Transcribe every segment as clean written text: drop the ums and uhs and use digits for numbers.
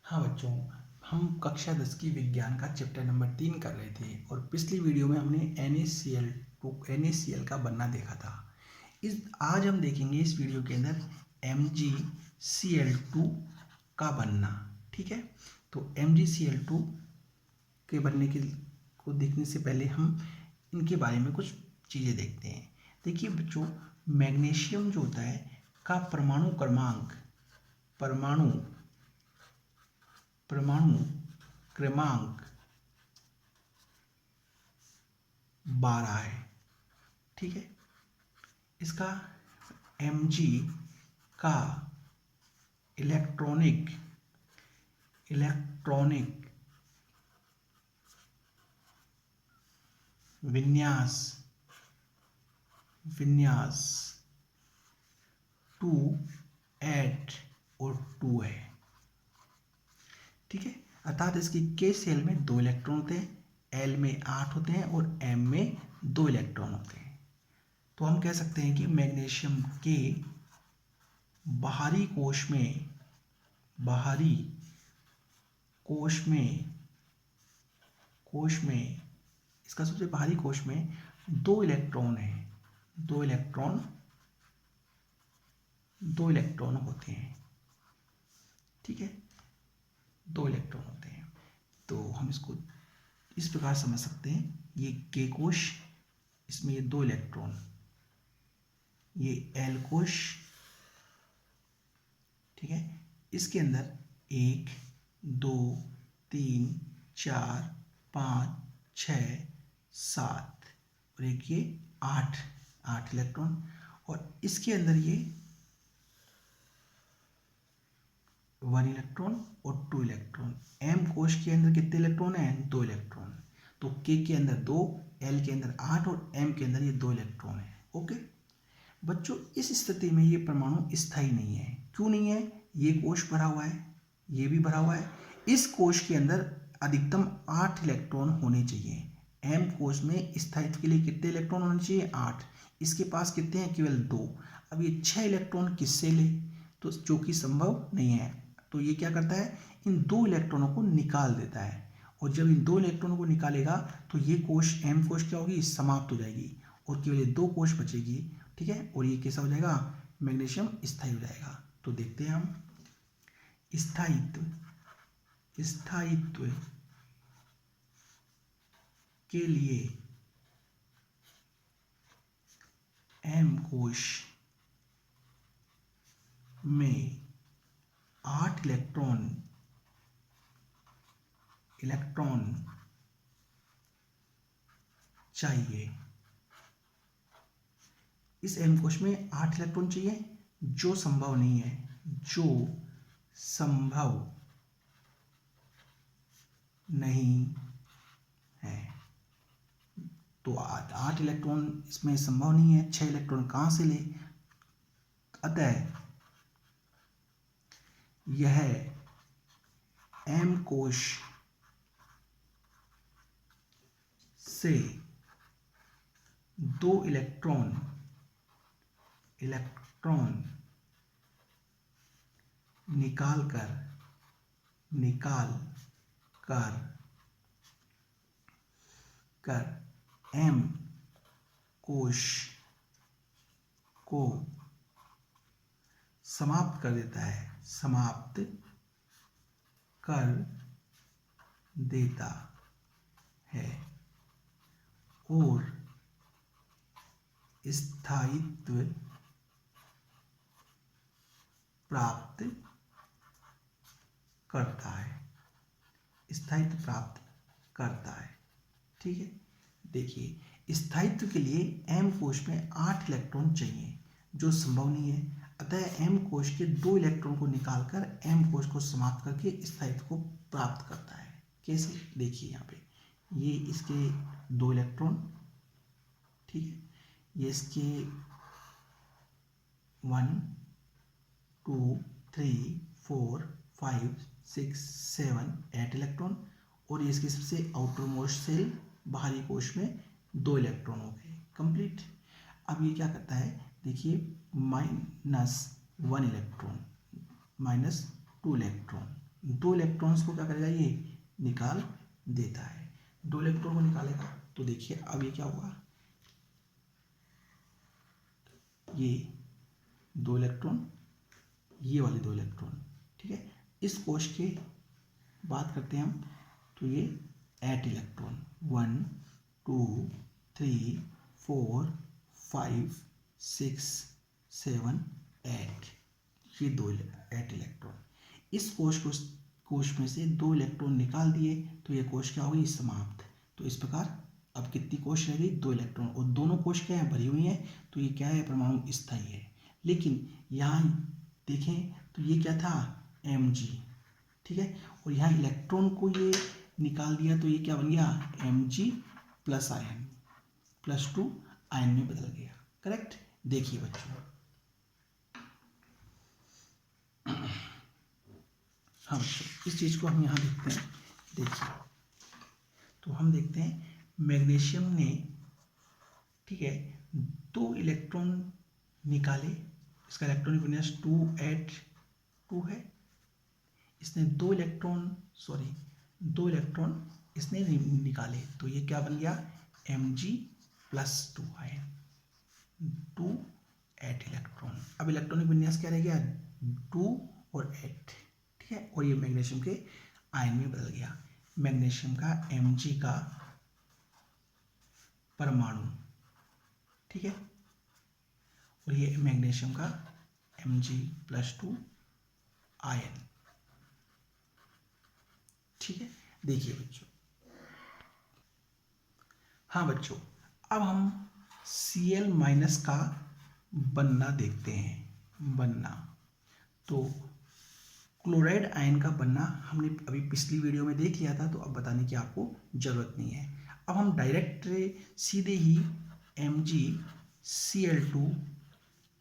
हाँ बच्चों, हम कक्षा 10 की विज्ञान का चैप्टर नंबर 3 कर रहे थे और पिछली वीडियो में हमने NaCl का बनना देखा था। आज हम देखेंगे इस वीडियो के अंदर MgCl2 का बनना। ठीक है, तो MgCl2 के बनने को देखने से पहले हम इनके बारे में कुछ चीज़ें देखते हैं। देखिए बच्चों, मैग्नीशियम जो होता है का परमाणु क्रमांक 12 है। ठीक है, इसका Mg का इलेक्ट्रॉनिक विन्यास 2 और 2 है। ठीक है, अर्थात इसकी K सेल में 2 इलेक्ट्रॉन होते हैं, L में 8 होते हैं और M में 2 इलेक्ट्रॉन होते हैं। तो हम कह सकते हैं कि मैग्नीशियम के बाहरी कोश में इसका सबसे बाहरी कोश में 2 इलेक्ट्रॉन है। 2 इलेक्ट्रॉन होते हैं। ठीक है, 2 इलेक्ट्रॉन होते हैं। तो हम इसको इस प्रकार समझ सकते हैं, ये के कोश, इसमें ये 2 इलेक्ट्रॉन, ये एल कोश। ठीक है, इसके अंदर 1 2 3 4 5 6 7 और एक ये 8 इलेक्ट्रॉन, और इसके अंदर ये 1 इलेक्ट्रॉन और 2 इलेक्ट्रॉन। एम कोश के अंदर कितने इलेक्ट्रॉन हैं? 2 इलेक्ट्रॉन। तो के अंदर 2, एल के अंदर 8 और एम के अंदर ये 2 इलेक्ट्रॉन है। ओके बच्चों, इस स्थिति में ये परमाणु स्थायी नहीं है। क्यों नहीं है? ये कोश भरा हुआ है, ये भी भरा हुआ है। इस कोश के अंदर अधिकतम 8 इलेक्ट्रॉन होने चाहिए। एम कोश में स्थायित्व के लिए कितने इलेक्ट्रॉन होने चाहिए? 8। इसके पास कितने हैं? केवल 2। अब ये 6 इलेक्ट्रॉन किससे ले? तो जो कि संभव नहीं है। तो ये क्या करता है? इन 2 इलेक्ट्रॉनों को निकाल देता है, और जब इन 2 इलेक्ट्रॉनों को निकालेगा तो ये कोश, एम कोश क्या होगी? समाप्त हो जाएगी और केवल ये 2 कोश बचेगी। ठीक है, और ये कैसा हो जाएगा? मैग्नीशियम स्थायी हो जाएगा। तो देखते हैं हम स्थायित्व के लिए एम कोश में 8 इलेक्ट्रॉन चाहिए। इस एम कोश में 8 इलेक्ट्रॉन चाहिए, जो संभव नहीं है। तो 8 इलेक्ट्रॉन इसमें संभव नहीं है। 6 इलेक्ट्रॉन कहाँ से ले? अतः यह एम कोश से 2 इलेक्ट्रॉन निकाल कर एम कोश को समाप्त कर देता है और स्थायित्व प्राप्त करता है। ठीक है, देखिए, स्थायित्व के लिए एम कोश में 8 इलेक्ट्रॉन चाहिए, जो संभव नहीं है। अतः एम कोश के 2 इलेक्ट्रॉन को निकालकर एम कोश को समाप्त करके स्थायित्व को प्राप्त करता है। कैसे? देखिए, यहाँ पे ये इसके 2 इलेक्ट्रॉन, ठीक है, ये इसके 1 2 3 4 5 6 7 8 इलेक्ट्रॉन, और ये इसकी सबसे आउटर मोस्ट सेल बाहरी कोश में 2 इलेक्ट्रॉन हो गए। कंप्लीट। अब ये क्या करता है? देखिए, -1 इलेक्ट्रॉन, -2 इलेक्ट्रॉन, दो इलेक्ट्रॉन्स को क्या करेगा, ये निकाल देता है। दो इलेक्ट्रॉन को निकालेगा तो देखिए अब ये क्या होगा, ये दो इलेक्ट्रॉन, ये वाले दो इलेक्ट्रॉन, ठीक है। इस कोश की बात करते हैं हम, तो ये 8 इलेक्ट्रॉन, 1 2 3 4 5 6 7 8, ये दो 8 इलेक्ट्रॉन। इस कोश में से दो इलेक्ट्रॉन निकाल दिए तो ये कोश क्या होगी, समाप्त। तो इस प्रकार अब कितनी कोश रह गई, दो इलेक्ट्रॉन, और दोनों कोश क्या है, भरी हुई है, तो ये क्या है, परमाणु स्थायी है। लेकिन यहाँ देखें तो ये क्या था, Mg, ठीक है, और यहाँ इलेक्ट्रॉन को ये निकाल दिया तो ये क्या बन गया, Mg प्लस आयन, +2 आयन में बदल गया। करेक्ट। देखिए बच्चों, हाँ बच्चों, इस चीज़ को हम यहाँ देखते हैं। देखिए तो हम देखते हैं मैग्नीशियम ने, ठीक है, दो इलेक्ट्रॉन निकाले, इसका इलेक्ट्रॉनिक विन्यास 2 है। इसने दो इलेक्ट्रॉन इसने निकाले तो ये क्या बन गया, Mg+2 आयन, 2 8 इलेक्ट्रॉन। अब इलेक्ट्रॉनिक विन्यास क्या रह गया, 2 और 8, ठीक है, और ये मैग्नीशियम के आयन में बदल गया। मैग्नीशियम का Mg का परमाणु, ठीक है, और ये मैग्नीशियम का Mg+2 आयन, ठीक है। देखिए बच्चों, हाँ बच्चों, अब हम Cl- का बनना देखते हैं। बनना तो क्लोराइड आयन का बनना हमने अभी पिछली वीडियो में देख लिया था, तो अब बताने की आपको जरूरत नहीं है। अब हम डायरेक्ट सीधे ही MgCl2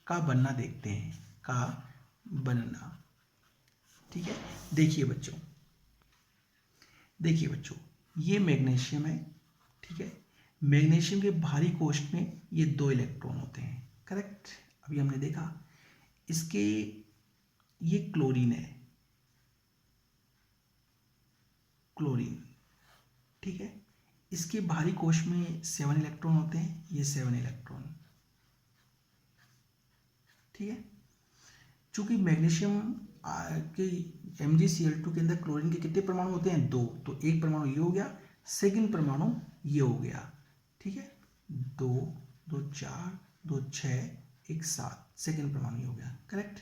का बनना देखते हैं, का बनना, ठीक है। देखिए बच्चों, ये मैग्नीशियम है, ठीक है। मैग्नीशियम के बाहरी कोश में ये दो इलेक्ट्रॉन होते हैं, करेक्ट। अभी हमने देखा इसके, ये क्लोरीन है, क्लोरीन, ठीक है। इसके बाहरी कोश में 7 इलेक्ट्रॉन होते हैं, ये 7 इलेक्ट्रॉन, ठीक है। चूंकि मैग्नीशियम के MgCl2 के अंदर क्लोरीन के कितने परमाणु होते हैं, 2, तो एक परमाणु ये हो गया, सेकंड परमाणु ये हो गया, ठीक है। 2 2 4 2 6 1 7, सेकंड परमाणु ये हो गया, करेक्ट।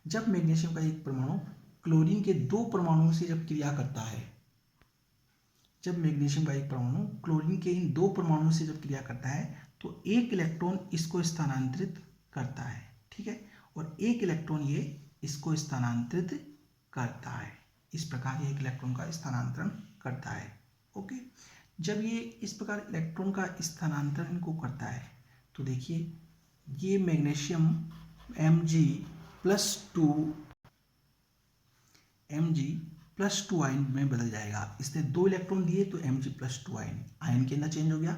जब मैग्नीशियम का एक परमाणु क्लोरीन के दो परमाणुओं से जब क्रिया करता है, जब मैग्नीशियम का एक परमाणु क्लोरीन के इन दो परमाणुओं से जब क्रिया करता है तो एक इलेक्ट्रॉन इसको स्थानांतरित करता है, ठीक है, और एक इलेक्ट्रॉन ये इसको स्थानांतरित करता है। इस प्रकार ये एक इलेक्ट्रॉन का स्थानांतरण करता है, ओके। जब ये इस प्रकार इलेक्ट्रॉन का स्थानांतरण को करता है तो देखिए ये मैग्नीशियम Mg+2 आयन में बदल जाएगा। इसने दो इलेक्ट्रॉन दिए तो Mg+2 आयन के अंदर चेंज हो गया,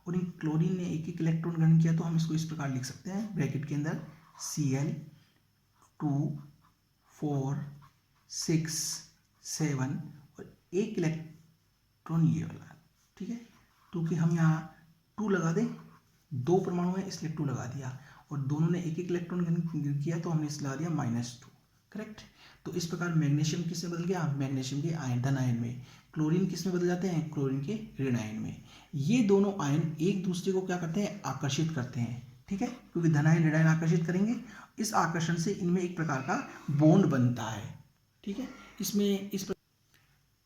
और इन क्लोरीन ने एक एक इलेक्ट्रॉन ग्रहण किया तो हम इसको इस प्रकार लिख सकते हैं, ब्रैकेट के अंदर Cl 2 4 6 7 और एक इलेक्ट्रॉन ये वाला, ठीक है। क्योंकि हम यहाँ 2 लगा दें, दो परमाणु है इसलिए 2 लगा दिया, और दोनों ने एक एक इलेक्ट्रॉन ग्रहण किया तो हमने इसलिए लगा दिया -2, करेक्ट। तो इस प्रकार मैग्नीशियम किस में बदल गया, मैग्नीशियम के आयन, धन आयन में। क्लोरीन किस में बदल जाते हैं, क्लोरीन के ऋण आयन में। ये दोनों आयन एक दूसरे को क्या करते हैं, आकर्षित करते हैं, ठीक है, क्योंकि धन आयन ऋण आयन आकर्षित करेंगे, इस आकर्षण से इनमें एक प्रकार का बॉन्ड बनता है, ठीक है। इसमें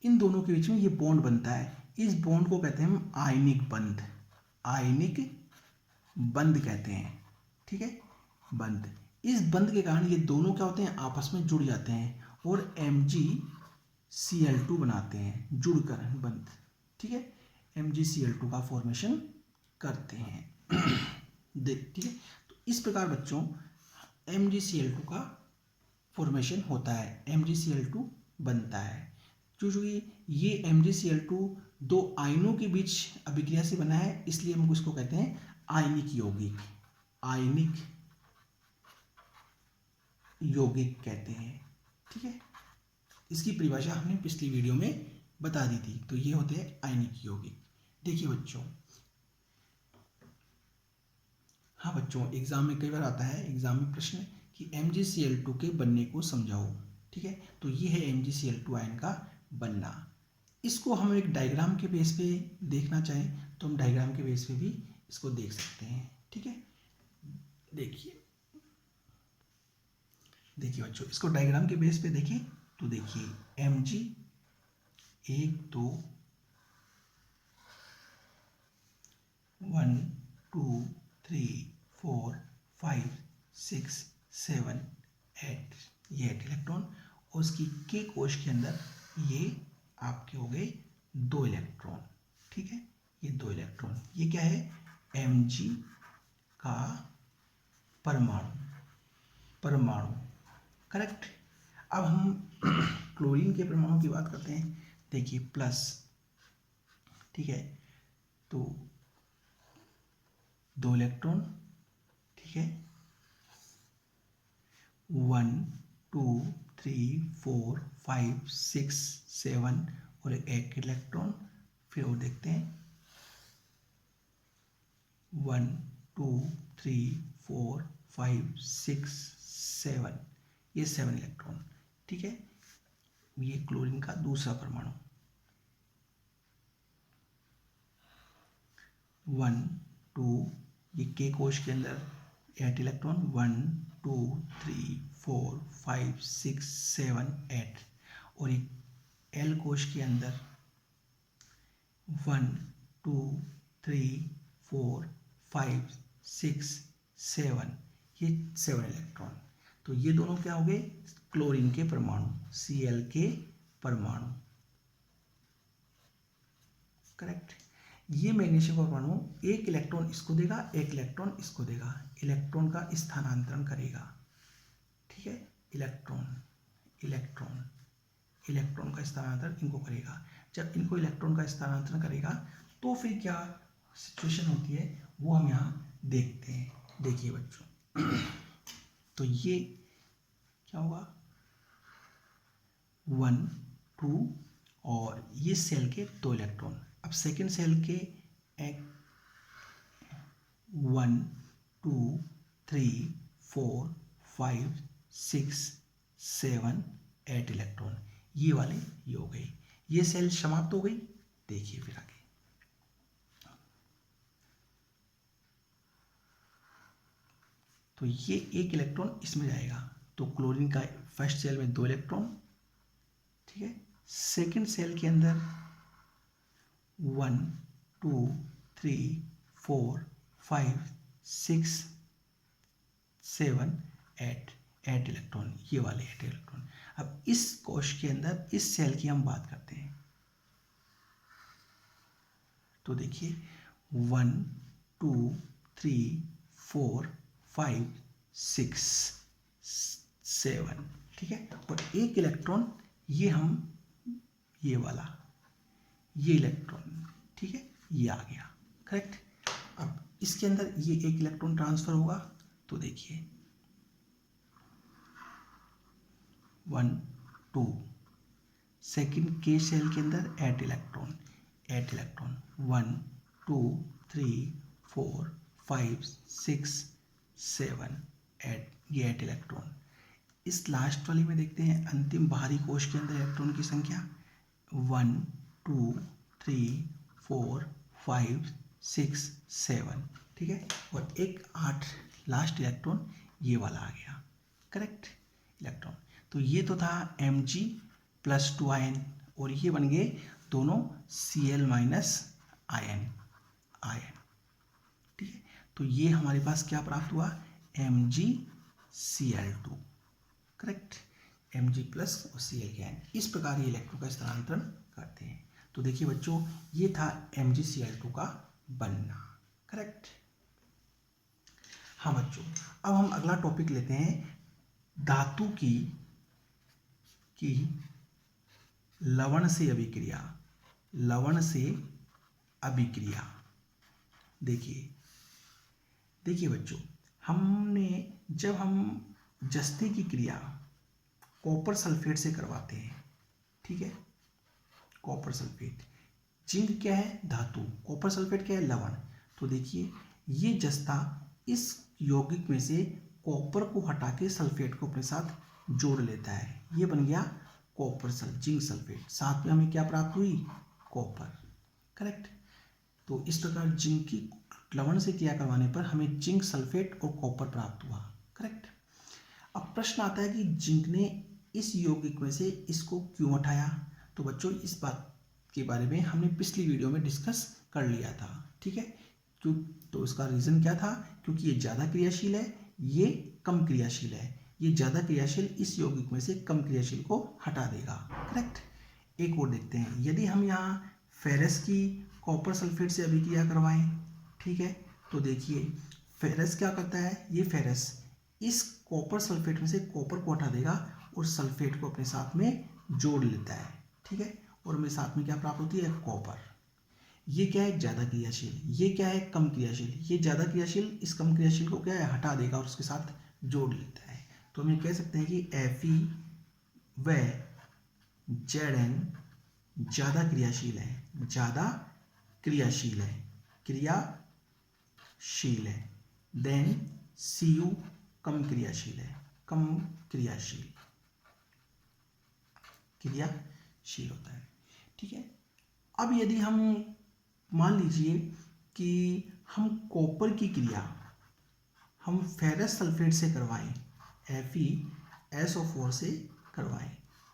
इन दोनों के बीच में ये बॉन्ड बनता है, इस बॉन्ड को कहते हैं हम आयनिक बंध, आयनिक बंध कहते हैं, ठीक है, बंध। इस बंध के कारण ये दोनों क्या होते हैं, आपस में जुड़ जाते हैं और MgCl2 बनाते हैं, जुड़कर बंध, ठीक है, MgCl2 का फॉर्मेशन करते हैं। ठीक है, तो इस प्रकार बच्चों MgCl2 का फॉर्मेशन होता है, MgCl2 बनता है। क्योंकि ये MgCl2 दो आयनों के बीच अभिक्रिया से बना है, इसलिए हम इसको कहते हैं आयनिक यौगिक, आयनिक यौगिक कहते हैं, ठीक है। इसकी परिभाषा हमने पिछली वीडियो में बता दी थी। तो ये होते हैं आयनिक यौगिक। देखिए बच्चों, हाँ बच्चों, एग्जाम में कई बार आता है, एग्जाम में प्रश्न कि MgCl2 के बनने को समझाओ। ठीक है, तो ये है MgCl2 आयन का बनना। इसको हम एक डायग्राम के बेस पे देखना चाहें तो हम डायग्राम के बेस पे भी इसको देख सकते हैं। ठीक है, देखिए बच्चों, इसको डायग्राम के बेस पे देखें तो देखिए Mg 1 2 1 2 3 4 5 6 7 8, ये 8 इलेक्ट्रॉन, और उसकी के कोश के अंदर ये आपके हो गए 2 इलेक्ट्रॉन। ठीक है, ये 2 इलेक्ट्रॉन, ये क्या है, Mg का परमाणु। करेक्ट। अब हम क्लोरीन के परमाणु की बात करते हैं। देखिए प्लस, ठीक है, तो 2 इलेक्ट्रॉन, ठीक है, 1 2 3 4 5 6 7 और एक इलेक्ट्रॉन। फिर और देखते हैं 1 2 3 4 5 6 7, ये 7 इलेक्ट्रॉन। ठीक है, ये क्लोरीन का दूसरा परमाणु। 1 2, ये के कोश के अंदर 8 इलेक्ट्रॉन, 1 2 3 4 5 6 7 8, और एक एल कोश के अंदर 1 2 3 4 5 6 7, ये 7 इलेक्ट्रॉन। तो ये दोनों क्या हो गए, क्लोरीन के परमाणु, Cl के परमाणु। करेक्ट। ये मैग्नीशियम का परमाणु एक इलेक्ट्रॉन इसको देगा, एक इलेक्ट्रॉन इसको देगा, इलेक्ट्रॉन का स्थानांतरण करेगा। ठीक है, इलेक्ट्रॉन का स्थानांतरण इनको करेगा। जब इनको इलेक्ट्रॉन का स्थानांतरण करेगा तो फिर क्या सिचुएशन होती है वो हम यहाँ देखते हैं। देखिए बच्चों, तो ये क्या होगा, 1 2, और ये सेल के 2 इलेक्ट्रॉन। अब सेकेंड सेल के 1 2 3 4 5 6 7 8 इलेक्ट्रॉन, ये वाले ये हो गए, ये सेल समाप्त हो गई। देखिए फिर आगे, तो ये एक इलेक्ट्रॉन इसमें जाएगा, तो क्लोरीन का फर्स्ट सेल में 2 इलेक्ट्रॉन। ठीक है, सेकेंड सेल के अंदर 1 2 3 4 5 6 7 8 इलेक्ट्रॉन, ये वाले 8 इलेक्ट्रॉन। अब इस कोश के अंदर इस सेल की हम बात करते हैं, तो देखिए 1 2 3 4 5 6 7, ठीक है, और एक इलेक्ट्रॉन ये वाला ये इलेक्ट्रॉन, ठीक है, ये आ गया। करेक्ट। अब इसके अंदर ये एक इलेक्ट्रॉन ट्रांसफर होगा, तो देखिए 1 2, सेकेंड के सेल के अंदर 8 इलेक्ट्रॉन 1 2 3 4 5 6 7 8, ये 8 इलेक्ट्रॉन। इस लास्ट वाली में देखते हैं अंतिम बाहरी कोश के अंदर इलेक्ट्रॉन की संख्या 1 2 3 4 5 6 7, ठीक है, और एक 8 लास्ट इलेक्ट्रॉन ये वाला आ गया। Correct electron. तो ये तो था Mg+2 आयन, और ये बन गए दोनों Cl- आयन। ठीक है, तो ये हमारे पास क्या प्राप्त हुआ, MgCl2। करेक्ट, Mg+ और Cl के आयन इस प्रकार ये इलेक्ट्रॉन का स्थानांतरण करते हैं। तो देखिए बच्चों, ये था MgCl2 का बनना। करेक्ट। हाँ बच्चों, अब हम अगला टॉपिक लेते हैं धातु की लवण से अभिक्रिया। देखिए बच्चों, जब हम जस्ते की क्रिया कॉपर सल्फेट से करवाते हैं, ठीक है, कॉपर सल्फेट। जिंक क्या है? धातु। कॉपर सल्फेट क्या है? लवण। तो देखिए ये जस्ता इस यौगिक में से कॉपर को हटा के सल्फेट को अपने साथ जोड़ लेता है, ये बन गया कॉपर जिंक सल्फेट। साथ में हमें क्या प्राप्त हुई? कॉपर। करेक्ट। तो इस प्रकार जिंक की लवण से क्रिया करवाने पर हमें जिंक सल्फेट और कॉपर प्राप्त हुआ। करेक्ट। अब प्रश्न आता है कि जिंक ने इस यौगिक में से इसको क्यों हटाया? तो बच्चों इस बात के बारे में हमने पिछली वीडियो में डिस्कस कर लिया था। ठीक है, क्यों? तो इसका रीज़न क्या था? क्योंकि ये ज़्यादा क्रियाशील है, ये कम क्रियाशील है। ये ज़्यादा क्रियाशील इस यौगिक में से कम क्रियाशील को हटा देगा। करेक्ट। एक और देखते हैं, यदि हम यहाँ फेरस की कॉपर सल्फेट से अभिक्रिया करवाएं, ठीक है, तो देखिए फेरस क्या करता है? ये फेरस इस कॉपर सल्फेट में से कॉपर को हटा देगा और सल्फेट को अपने साथ में जोड़ लेता है। ठीक है, और हमें साथ में क्या प्राप्त होती है? कॉपर। ये क्या है? ज़्यादा क्रियाशील। ये क्या है? कम क्रियाशील। ये ज़्यादा क्रियाशील इस कम क्रियाशील को क्या है? हटा देगा और उसके साथ जोड़ लेता है। तो हम ये कह सकते हैं कि Fe व Zn ज़्यादा क्रियाशील है, ज़्यादा क्रियाशील है, क्रियाशील है। देन Cu कम क्रियाशील है, कम क्रियाशील, क्रियाशील होता है। ठीक है। अब यदि हम मान लीजिए कि हम कॉपर की क्रिया हम फेरस सल्फेट से करवाएं, FeSO4 से करवाएं,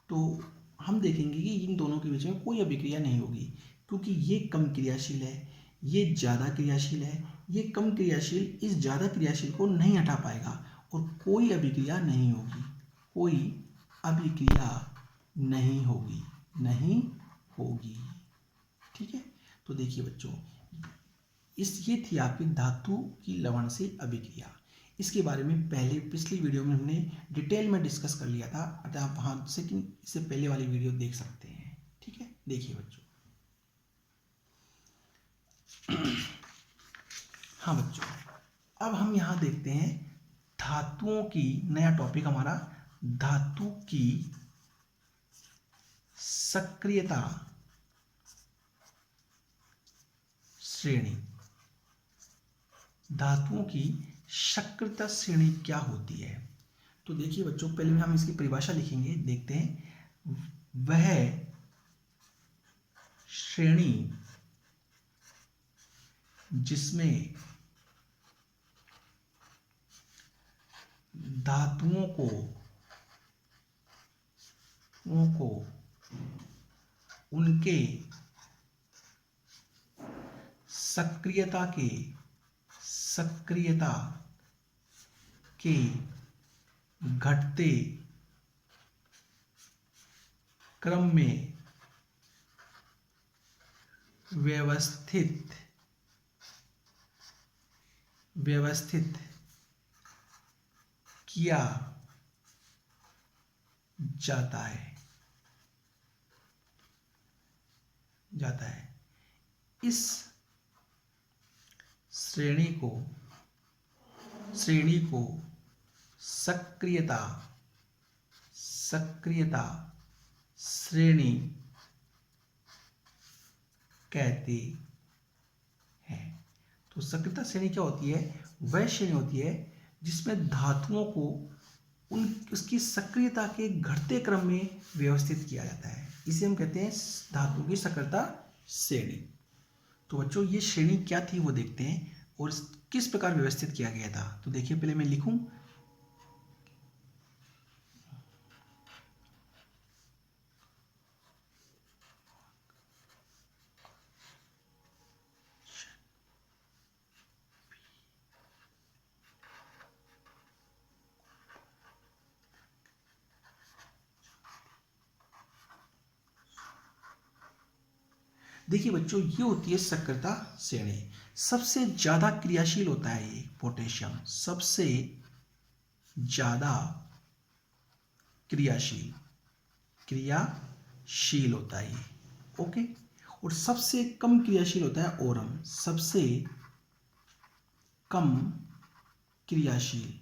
तो हम देखेंगे कि इन दोनों के बीच में कोई अभिक्रिया नहीं होगी, क्योंकि ये कम क्रियाशील है, ये ज़्यादा क्रियाशील है। ये कम क्रियाशील इस ज़्यादा क्रियाशील को नहीं हटा पाएगा और कोई अभिक्रिया नहीं होगी, कोई अभिक्रिया नहीं होगी, नहीं होगी। ठीक है। तो देखिए बच्चों, ये थी आपकी धातु की लवण से अभिक्रिया। इसके बारे में पहले पिछली वीडियो में हमने डिटेल में डिस्कस कर लिया था, अतः आप वहाँ से इससे पहले वाली वीडियो देख सकते हैं। ठीक है, देखिए बच्चों। हाँ बच्चों, अब हम यहाँ देखते हैं धातुओं की, नया टॉपिक हमारा धातु की सक्रियता श्रेणी। धातुओं की सक्रियता श्रेणी क्या होती है? तो देखिए बच्चों, पहले हम इसकी परिभाषा लिखेंगे, देखते हैं। वह श्रेणी जिसमें धातुओं को उनके सक्रियता के घटते क्रम में व्यवस्थित किया जाता है इस श्रेणी को सक्रियता श्रेणी कहते हैं। तो सक्रियता श्रेणी क्या होती है? वह श्रेणी होती है जिसमें धातुओं को उसकी सक्रियता के घटते क्रम में व्यवस्थित किया जाता है, इसे हम कहते हैं धातु की सक्रियता श्रेणी। तो बच्चों ये श्रेणी क्या थी वो देखते हैं और किस प्रकार व्यवस्थित किया गया था। तो देखिए, पहले मैं लिखूं, देखिए बच्चों ये होती है सक्रियता श्रेणी। सबसे ज्यादा क्रियाशील होता है ये पोटेशियम, सबसे ज्यादा क्रियाशील होता है ये। ओके। और सबसे कम क्रियाशील होता है ओरम, सबसे कम क्रियाशील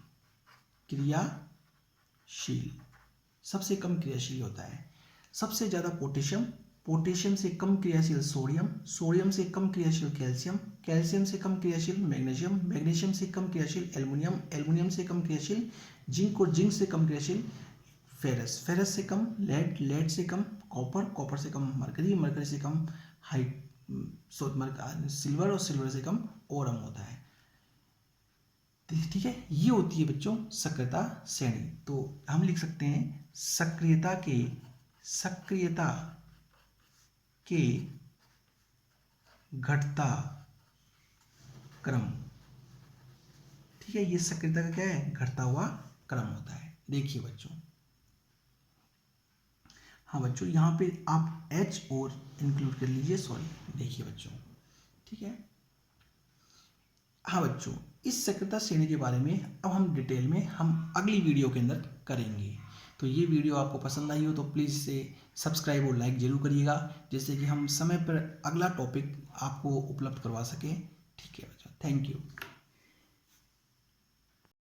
सबसे कम क्रियाशील होता है। सबसे ज़्यादा पोटेशियम, पोटेशियम से कम क्रियाशील सोडियम, सोडियम से कम क्रियाशील कैल्शियम, कैल्शियम से कम क्रियाशील मैग्नीशियम, मैग्नीशियम से कम क्रियाशील एल्युमिनियम, एल्युमिनियम से कम क्रियाशील जिंक और जिंक से कम क्रियाशील फेरस, फेरस से कम लेड, लेड से कम कॉपर, कॉपर से कम मरकरी, मरकरी से कम सिल्वर और सिल्वर से कम ओरम होता है। ठीक है, ये होती है बच्चों सक्रियता श्रेणी। तो हम लिख सकते हैं सक्रियता के घटता क्रम। ठीक है, ये सक्रियता का क्या है, घटता हुआ क्रम होता है। देखिए बच्चों, हाँ बच्चों यहाँ पे आप H और इंक्लूड कर लीजिए, सॉरी। देखिए बच्चों, ठीक है, हाँ बच्चों, इस सक्रियता श्रेणी के बारे में अब हम डिटेल में हम अगली वीडियो के अंदर करेंगे। तो ये वीडियो आपको पसंद आई हो तो प्लीज़ इसे सब्सक्राइब और लाइक जरूर करिएगा, जिससे कि हम समय पर अगला टॉपिक आपको उपलब्ध करवा सकें। ठीक है बच्चों, थैंक यू।